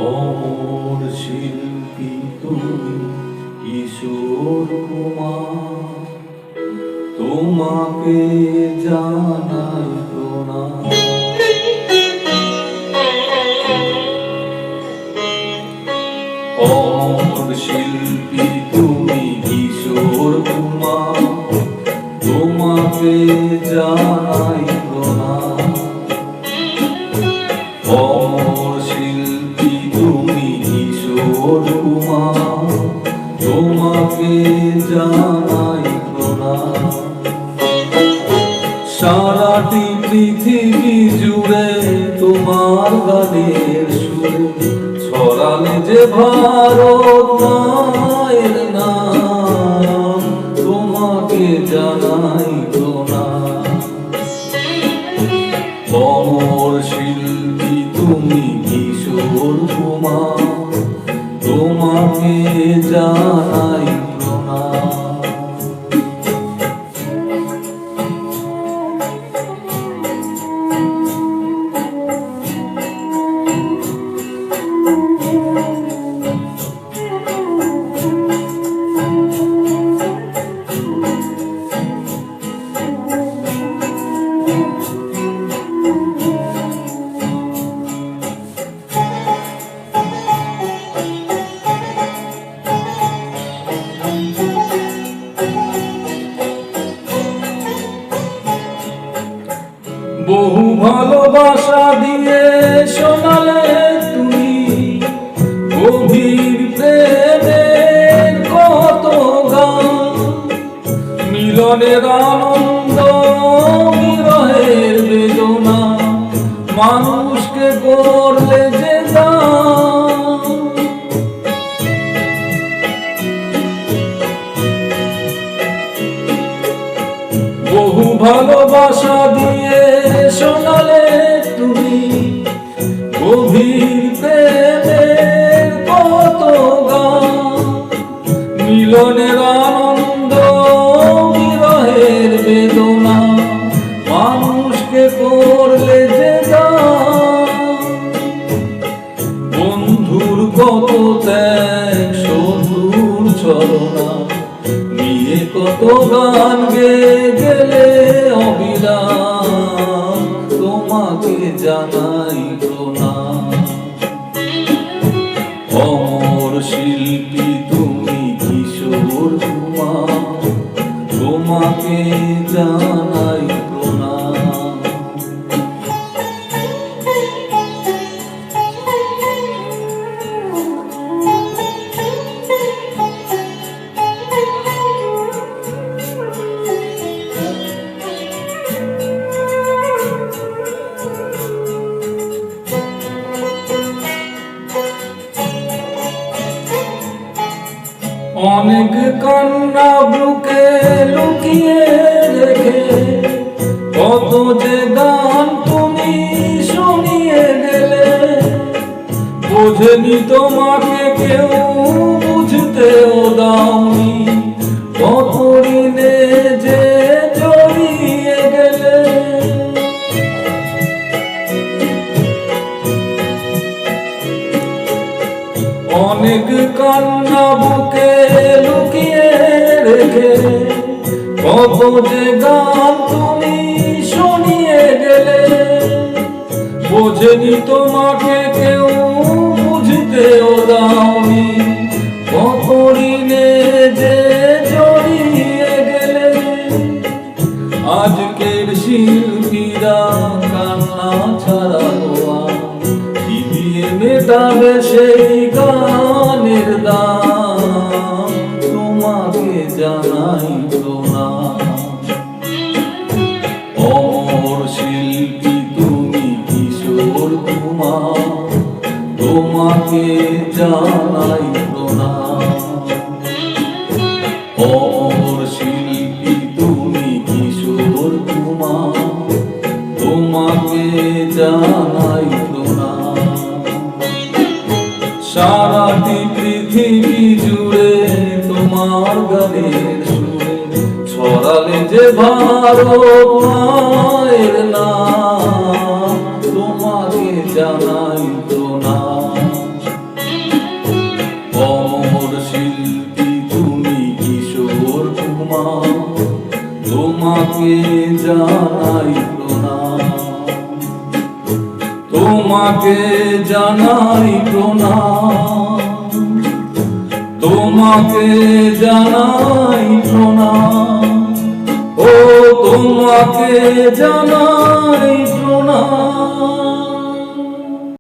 অমর শিল্পী তুমি কিশোর কুমার, তোমাকে জানাই প্রণাম। অমর শিল্পী তুমি কিশোর কুমার, তোমাকে জানাই প্রণাম। অমর শিল্পী তুমি কিশোর কুমার, তোমাকে জানাই প্রণাম। সারাটি পৃথিবী জুড়ে তোমার গানের সুরে ছড়ালে যে ভারত মায়ের নাম, তোমাকে জানাই প্রণাম। অমর শিল্পী তুমি কিশোর কুমার, তোমাকে জানাই প্রণাম। বহু ভালোবাসা দিয়ে শোনালে তুমি গভীর প্রেমের কত গান, মিলনের আনন্দ বিরহের বেদনা, মানুষকে করলে যে দান। বহু ভালোবাসা দিয়ে শোনালে তুমি গভীর প্রেমের কত গান, মিলনের আনন্দ বিরহের বেদনা, মানুষকে করলে যে দান। বন্ধুর কত ত্যাগ শত্রুর ছলনা নিয়ে কত গান গেয়ে গেলে অবিরাম, তোমাকে জানাই প্রণাম। অমর শিল্পী তুমি কিশোর কুমার, তোমাকে জানাই প্রণাম। অনেক কান্না বুকে লুকিয়ে রেখে কত যে গান তুমি শুনিয়ে গেলে, বোঝেনি তোমাকে কেউ বুঝতেও দাওনি, কত ঋণে যে জড়িয়ে গেলে। অনেক কান্না বুকে লুকিয়ে রেখে কত যে গান তুমি শুনিয়ে গেলে, বোঝেনি তোমাকে কেউ বুঝতেও দাওনি, কত ঋণে যে জড়িয়ে গেলে। আজকের শিল্পীরা কান্না ছাড়া কি দিয়ে মেটাবে সেই গানের দাম, তোমাকে জানাই প্রণাম। অমর শিল্পী তুমি কিশোর কুমার, তোমাকে জানাই প্রণাম। অমর শিল্পী তুমি কিশোর কুমার, তোমাকে জানাই প্রণাম। সারাটি পৃথিবী জুড়ে তোমার গানের সুরে ছড়ালে যে ভারত মায়ের নাম, তোমাকে জানাই প্রণাম। অমর শিল্পী তুমি কিশোর কুমার, তোমাকে জানাই প্রণাম, তোমাকে জানাই প্রণাম, তোমাকে জানাই প্রণাম, ও তোমাকে জানাই প্রণাম।